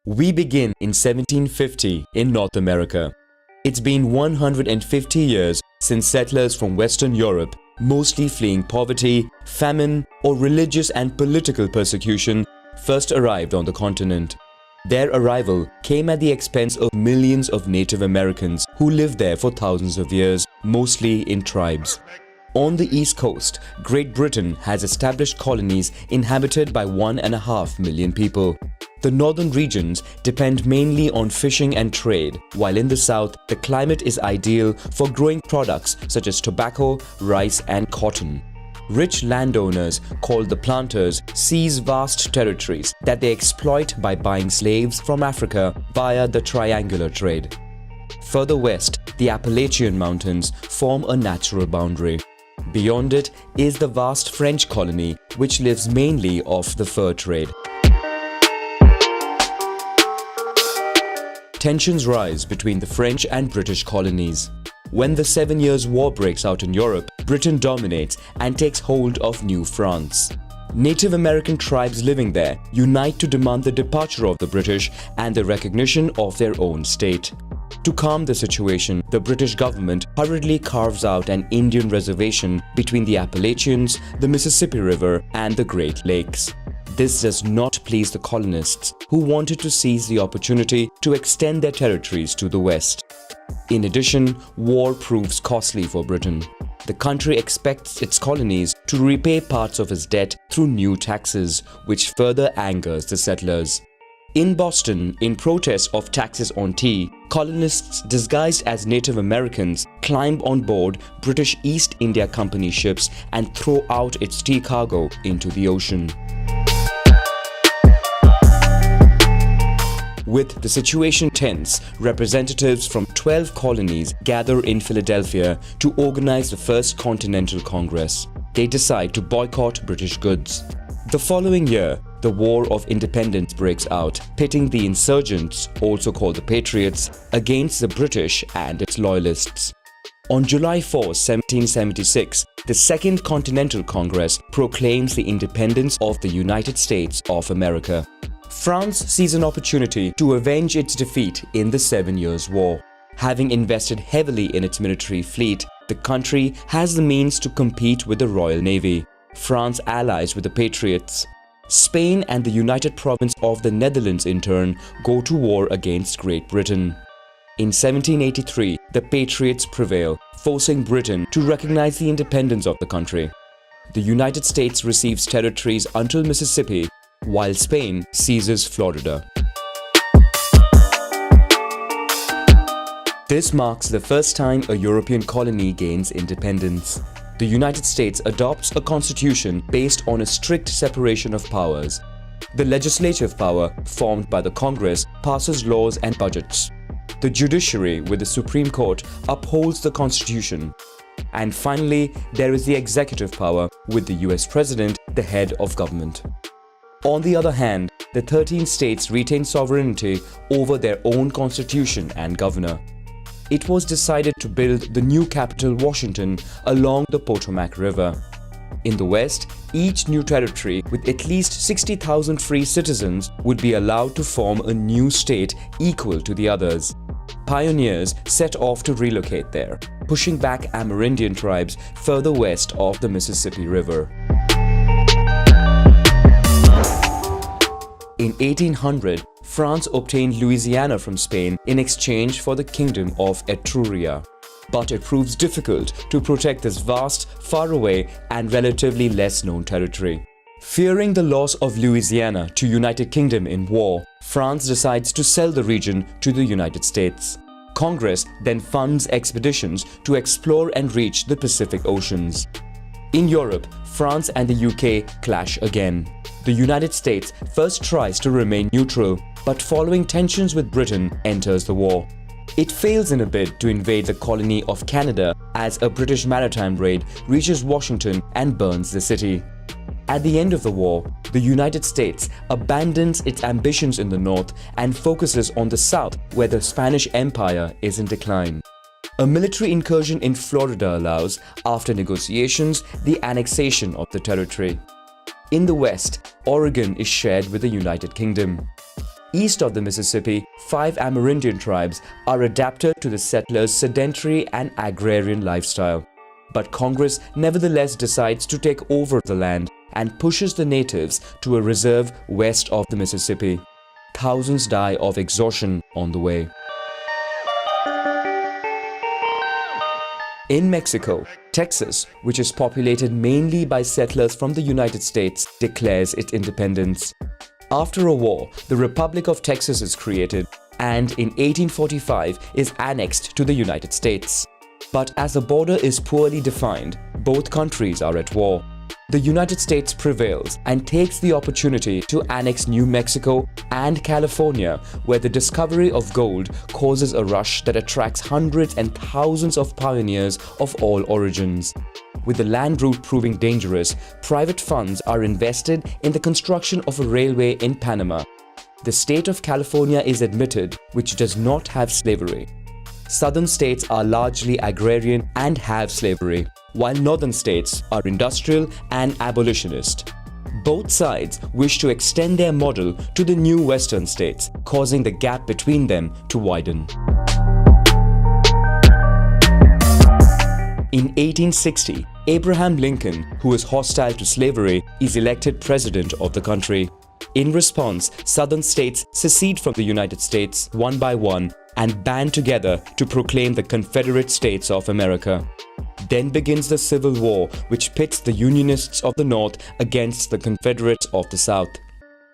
We begin in 1750 in North America. It's been 150 years since settlers from Western Europe, mostly fleeing poverty, famine, or religious and political persecution, first arrived on the continent. Their arrival came at the expense of millions of Native Americans who lived there for thousands of years, mostly in tribes. On the East Coast, Great Britain has established colonies inhabited by 1.5 million people. The northern regions depend mainly on fishing and trade, while in the south, the climate is ideal for growing products such as tobacco, rice, and cotton. Rich landowners, called the planters, seize vast territories that they exploit by buying slaves from Africa via the triangular trade. Further west, the Appalachian Mountains form a natural boundary. Beyond it is the vast French colony, which lives mainly off the fur trade. Tensions rise between the French and British colonies. When the 7 Years' War breaks out in Europe, Britain dominates and takes hold of New France. Native American tribes living there unite to demand the departure of the British and the recognition of their own state. To calm the situation, the British government hurriedly carves out an Indian reservation between the Appalachians, the Mississippi River, and the Great Lakes. This does not please the colonists, who wanted to seize the opportunity to extend their territories to the west. In addition, war proves costly for Britain. The country expects its colonies to repay parts of its debt through new taxes, which further angers the settlers. In Boston, in protest of taxes on tea, colonists disguised as Native Americans climb on board British East India Company ships and throw out its tea cargo into the ocean. With the situation tense, representatives from 12 colonies gather in Philadelphia to organize the First Continental Congress. They decide to boycott British goods. The following year, the War of Independence breaks out, pitting the insurgents, also called the Patriots, against the British and its loyalists. On July 4, 1776, the Second Continental Congress proclaims the independence of the United States of America. France sees an opportunity to avenge its defeat in the 7 Years' War. Having invested heavily in its military fleet, the country has the means to compete with the Royal Navy. France allies with the Patriots. Spain and the United Province of the Netherlands in turn go to war against Great Britain. In 1783, the Patriots prevail, forcing Britain to recognize the independence of the country. The United States receives territories until Mississippi, while Spain seizes Florida. This marks the first time a European colony gains independence. The United States adopts a constitution based on a strict separation of powers. The legislative power, formed by the Congress, passes laws and budgets. The judiciary, with the Supreme Court, upholds the Constitution. And finally, there is the executive power, with the US President, the head of government. On the other hand, the 13 states retain sovereignty over their own constitution and governor. It was decided to build the new capital, Washington, along the Potomac River. In the west, each new territory with at least 60,000 free citizens would be allowed to form a new state equal to the others. Pioneers set off to relocate there, pushing back Amerindian tribes further west of the Mississippi River. In 1800, France obtained Louisiana from Spain in exchange for the Kingdom of Etruria. But it proves difficult to protect this vast, faraway, and relatively less-known territory. Fearing the loss of Louisiana to United Kingdom in war, France decides to sell the region to the United States. Congress then funds expeditions to explore and reach the Pacific Oceans. In Europe, France and the UK clash again. The United States first tries to remain neutral, but following tensions with Britain, enters the war. It fails in a bid to invade the colony of Canada as a British maritime raid reaches Washington and burns the city. At the end of the war, the United States abandons its ambitions in the north and focuses on the south, where the Spanish Empire is in decline. A military incursion in Florida allows, after negotiations, the annexation of the territory. In the west, Oregon is shared with the United Kingdom. East of the Mississippi, 5 Amerindian tribes are adapted to the settlers' sedentary and agrarian lifestyle. But Congress nevertheless decides to take over the land and pushes the natives to a reserve west of the Mississippi. Thousands die of exhaustion on the way. In Mexico, Texas, which is populated mainly by settlers from the United States, declares its independence. After a war, the Republic of Texas is created and in 1845 is annexed to the United States. But as the border is poorly defined, both countries are at war. The United States prevails and takes the opportunity to annex New Mexico and California, where the discovery of gold causes a rush that attracts hundreds and thousands of pioneers of all origins. With the land route proving dangerous, private funds are invested in the construction of a railway in Panama. The state of California is admitted, which does not have slavery. Southern states are largely agrarian and have slavery, while northern states are industrial and abolitionist. Both sides wish to extend their model to the new western states, causing the gap between them to widen. In 1860, Abraham Lincoln, who is hostile to slavery, is elected president of the country. In response, southern states secede from the United States one by one and band together to proclaim the Confederate States of America. Then begins the Civil War, which pits the Unionists of the North against the Confederates of the South.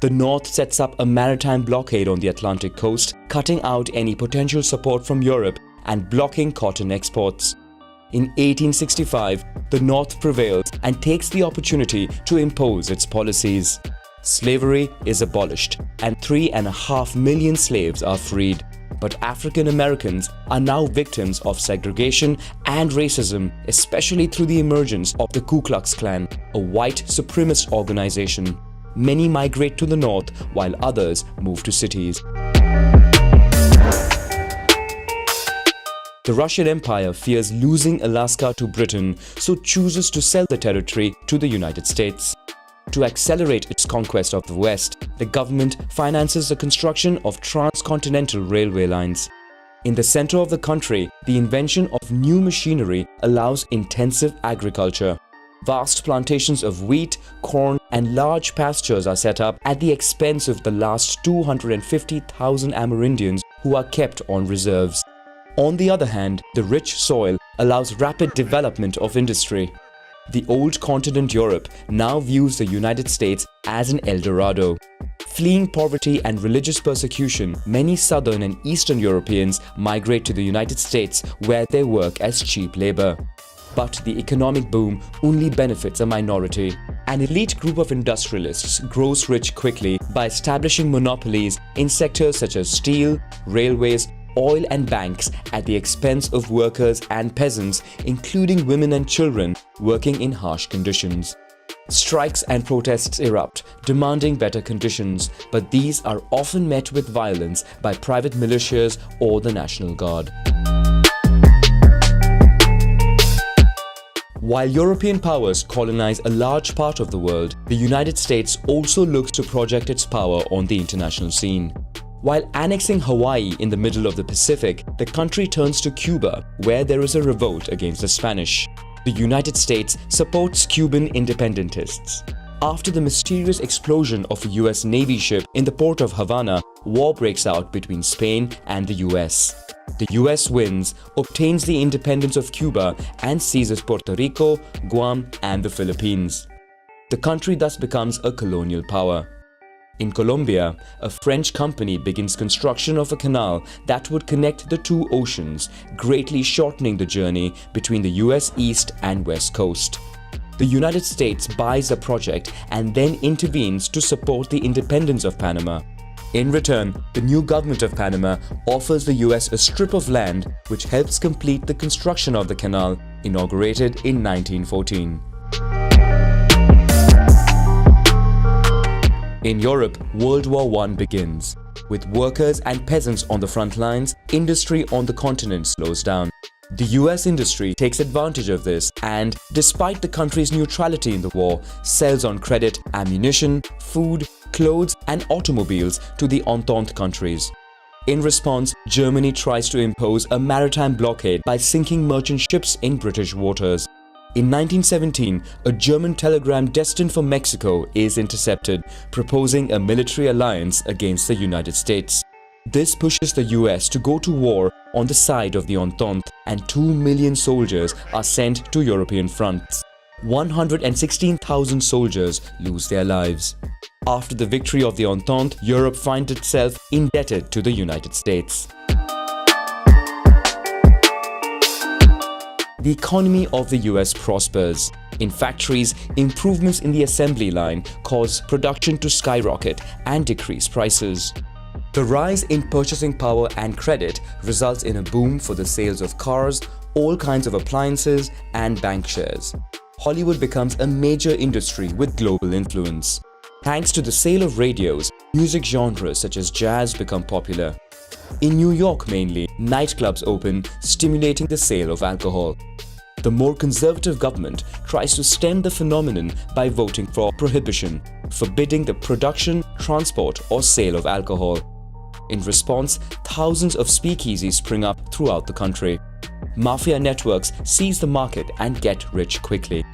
The North sets up a maritime blockade on the Atlantic coast, cutting out any potential support from Europe and blocking cotton exports. In 1865, the North prevails and takes the opportunity to impose its policies. Slavery is abolished and 3.5 million slaves are freed. But African Americans are now victims of segregation and racism, especially through the emergence of the Ku Klux Klan, a white supremacist organization. Many migrate to the north while others move to cities. The Russian Empire fears losing Alaska to Britain, so chooses to sell the territory to the United States. To accelerate its conquest of the West, the government finances the construction of transcontinental railway lines. In the center of the country, the invention of new machinery allows intensive agriculture. Vast plantations of wheat, corn, and large pastures are set up at the expense of the last 250,000 Amerindians who are kept on reserves. On the other hand, the rich soil allows rapid development of industry. The old continent Europe now views the United States as an El Dorado. Fleeing poverty and religious persecution, many southern and eastern Europeans migrate to the United States where they work as cheap labor. But the economic boom only benefits a minority. An elite group of industrialists grows rich quickly by establishing monopolies in sectors such as steel, railways, oil and banks at the expense of workers and peasants, including women and children working in harsh conditions. Strikes and protests erupt, demanding better conditions, but these are often met with violence by private militias or the National Guard. While European powers colonize a large part of the world, the United States also looks to project its power on the international scene. While annexing Hawaii in the middle of the Pacific, the country turns to Cuba, where there is a revolt against the Spanish. The United States supports Cuban independentists. After the mysterious explosion of a US Navy ship in the port of Havana, war breaks out between Spain and the US. The US wins, obtains the independence of Cuba, and seizes Puerto Rico, Guam, and the Philippines. The country thus becomes a colonial power. In Colombia, a French company begins construction of a canal that would connect the two oceans, greatly shortening the journey between the US East and West Coast. The United States buys the project and then intervenes to support the independence of Panama. In return, the new government of Panama offers the US a strip of land which helps complete the construction of the canal, inaugurated in 1914. In Europe, World War I begins. With workers and peasants on the front lines, industry on the continent slows down. The US industry takes advantage of this and, despite the country's neutrality in the war, sells on credit ammunition, food, clothes and automobiles to the Entente countries. In response, Germany tries to impose a maritime blockade by sinking merchant ships in British waters. In 1917, a German telegram destined for Mexico is intercepted, proposing a military alliance against the United States. This pushes the US to go to war on the side of the Entente, and 2 million soldiers are sent to European fronts. 116,000 soldiers lose their lives. After the victory of the Entente, Europe finds itself indebted to the United States. The economy of the US prospers. In factories, improvements in the assembly line cause production to skyrocket and decrease prices. The rise in purchasing power and credit results in a boom for the sales of cars, all kinds of appliances, and bank shares. Hollywood becomes a major industry with global influence. Thanks to the sale of radios, music genres such as jazz become popular. In New York mainly, nightclubs open, stimulating the sale of alcohol. The more conservative government tries to stem the phenomenon by voting for prohibition, forbidding the production, transport, or sale of alcohol. In response, thousands of speakeasies spring up throughout the country. Mafia networks seize the market and get rich quickly.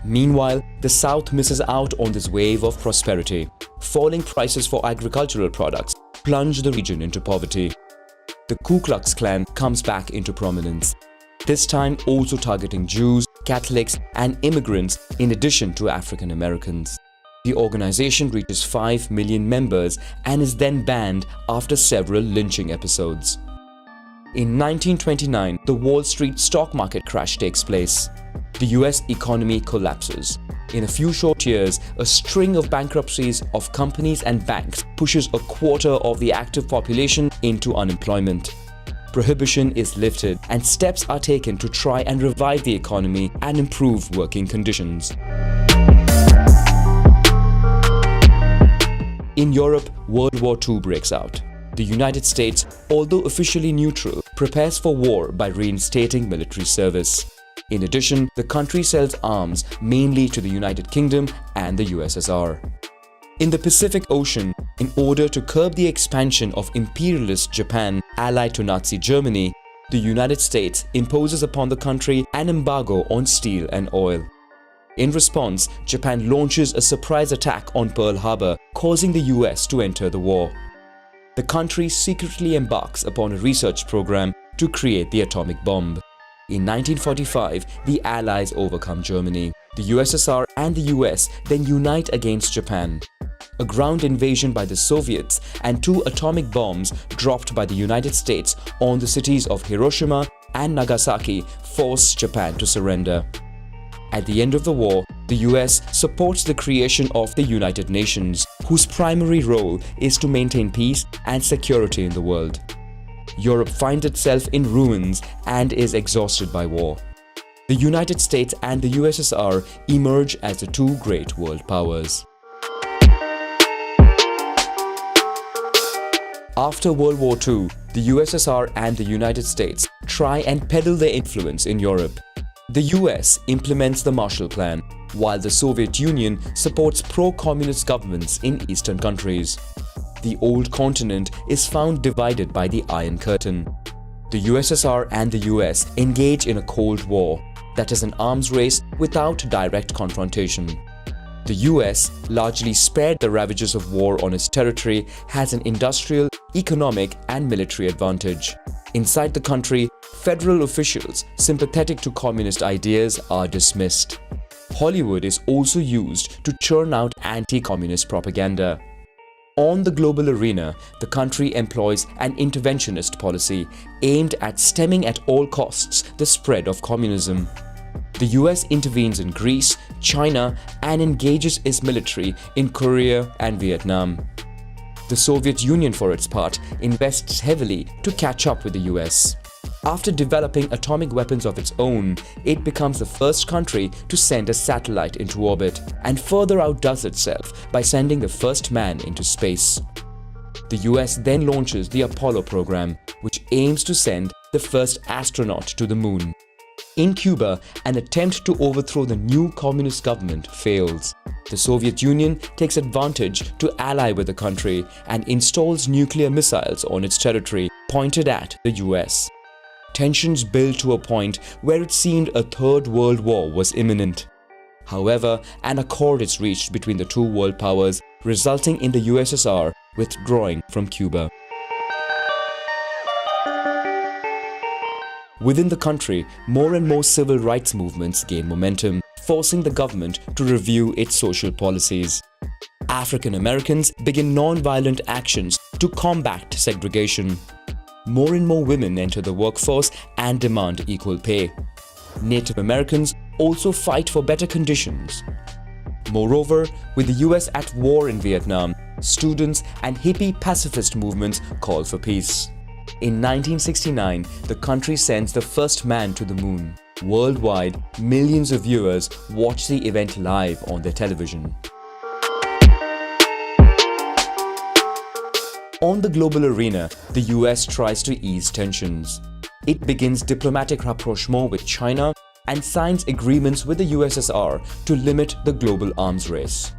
Meanwhile, the South misses out on this wave of prosperity. Falling prices for agricultural products plunge the region into poverty. The Ku Klux Klan comes back into prominence, this time also targeting Jews, Catholics, and immigrants in addition to African Americans. The organization reaches 5 million members and is then banned after several lynching episodes. In 1929, the Wall Street stock market crash takes place. The US economy collapses. In a few short years, a string of bankruptcies of companies and banks pushes a quarter of the active population into unemployment. Prohibition is lifted and steps are taken to try and revive the economy and improve working conditions. In Europe, World War II breaks out. The United States, although officially neutral, prepares for war by reinstating military service. In addition, the country sells arms mainly to the United Kingdom and the USSR. In the Pacific Ocean, in order to curb the expansion of imperialist Japan allied to Nazi Germany, the United States imposes upon the country an embargo on steel and oil. In response, Japan launches a surprise attack on Pearl Harbor, causing the US to enter the war. The country secretly embarks upon a research program to create the atomic bomb. In 1945, the Allies overcome Germany. The USSR and the US then unite against Japan. A ground invasion by the Soviets and 2 atomic bombs dropped by the United States on the cities of Hiroshima and Nagasaki force Japan to surrender. At the end of the war, the US supports the creation of the United Nations, whose primary role is to maintain peace and security in the world. Europe finds itself in ruins and is exhausted by war. The United States and the USSR emerge as the 2 great world powers. After World War II, the USSR and the United States try and peddle their influence in Europe. The US implements the Marshall Plan, while the Soviet Union supports pro-communist governments in Eastern countries. The old continent is found divided by the Iron Curtain. The USSR and the US engage in a Cold War, that is an arms race without direct confrontation. The US, largely spared the ravages of war on its territory, has an industrial, economic, and military advantage. Inside the country, federal officials sympathetic to communist ideas are dismissed. Hollywood is also used to churn out anti-communist propaganda. On the global arena, the country employs an interventionist policy aimed at stemming at all costs the spread of communism. The US intervenes in Greece, China, and engages its military in Korea and Vietnam. The Soviet Union, for its part, invests heavily to catch up with the US. After developing atomic weapons of its own, it becomes the first country to send a satellite into orbit and further outdoes itself by sending the first man into space. The US then launches the Apollo program, which aims to send the first astronaut to the moon. In Cuba, an attempt to overthrow the new communist government fails. The Soviet Union takes advantage to ally with the country and installs nuclear missiles on its territory pointed at the US. Tensions build to a point where it seemed a Third World War was imminent. However, an accord is reached between the two world powers, resulting in the USSR withdrawing from Cuba. Within the country, more and more civil rights movements gain momentum, forcing the government to review its social policies. African Americans begin non-violent actions to combat segregation. More and more women enter the workforce and demand equal pay. Native Americans also fight for better conditions. Moreover, with the US at war in Vietnam, students and hippie pacifist movements call for peace. In 1969, the country sends the first man to the moon. Worldwide, millions of viewers watch the event live on their television. On the global arena, the US tries to ease tensions. It begins diplomatic rapprochement with China and signs agreements with the USSR to limit the global arms race.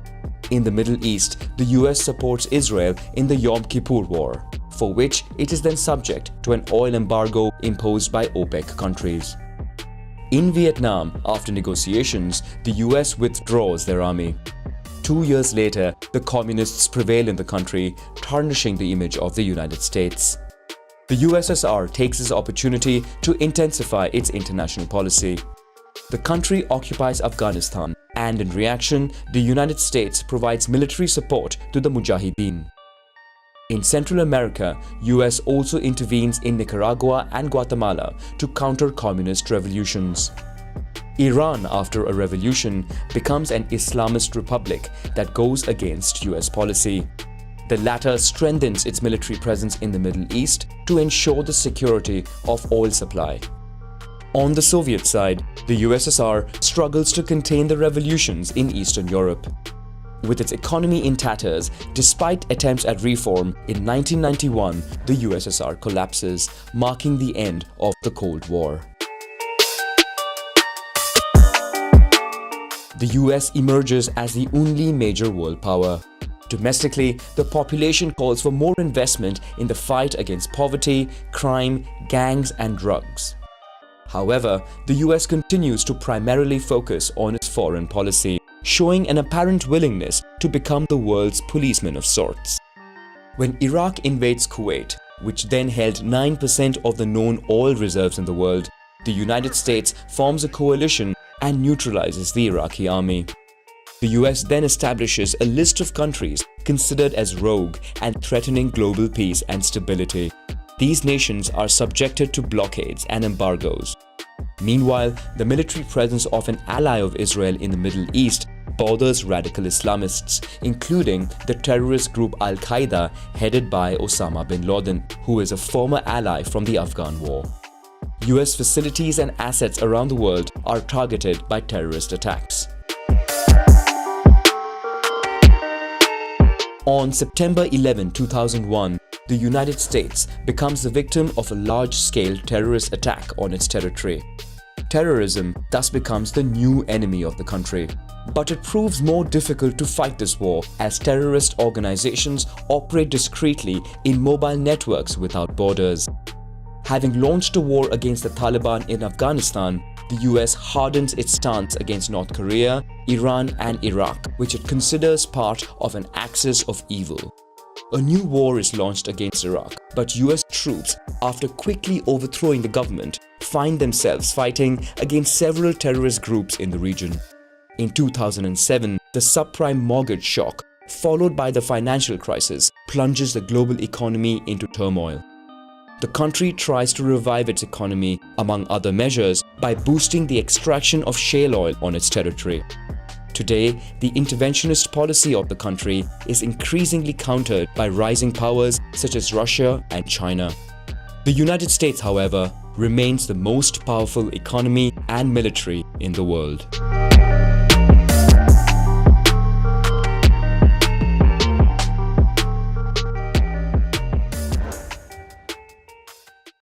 In the Middle East, the US supports Israel in the Yom Kippur War, for which it is then subject to an oil embargo imposed by OPEC countries. In Vietnam, after negotiations, the US withdraws their army. 2 years later, the communists prevail in the country, tarnishing the image of the United States. The USSR takes this opportunity to intensify its international policy. The country occupies Afghanistan, and in reaction, the United States provides military support to the Mujahideen. In Central America, US also intervenes in Nicaragua and Guatemala to counter communist revolutions. Iran, after a revolution, becomes an Islamist republic that goes against US policy. The latter strengthens its military presence in the Middle East to ensure the security of oil supply. On the Soviet side, the USSR struggles to contain the revolutions in Eastern Europe. With its economy in tatters, despite attempts at reform, in 1991, the USSR collapses, marking the end of the Cold War. The US emerges as the only major world power. Domestically, the population calls for more investment in the fight against poverty, crime, gangs, and drugs. However, the US continues to primarily focus on its foreign policy, showing an apparent willingness to become the world's policeman of sorts. When Iraq invades Kuwait, which then held 9% of the known oil reserves in the world, the United States forms a coalition and neutralizes the Iraqi army. The US then establishes a list of countries considered as rogue and threatening global peace and stability. These nations are subjected to blockades and embargoes. Meanwhile, the military presence of an ally of Israel in the Middle East bothers radical Islamists, including the terrorist group Al-Qaeda headed by Osama bin Laden, who is a former ally from the Afghan War. US facilities and assets around the world are targeted by terrorist attacks. On September 11, 2001, the United States becomes the victim of a large-scale terrorist attack on its territory. Terrorism thus becomes the new enemy of the country. But it proves more difficult to fight this war as terrorist organizations operate discreetly in mobile networks without borders. Having launched a war against the Taliban in Afghanistan, the US hardens its stance against North Korea, Iran and Iraq, which it considers part of an axis of evil. A new war is launched against Iraq, but US troops, after quickly overthrowing the government, find themselves fighting against several terrorist groups in the region. In 2007, the subprime mortgage shock, followed by the financial crisis, plunges the global economy into turmoil. The country tries to revive its economy, among other measures, by boosting the extraction of shale oil on its territory. Today, the interventionist policy of the country is increasingly countered by rising powers such as Russia and China. The United States, however, remains the most powerful economy and military in the world.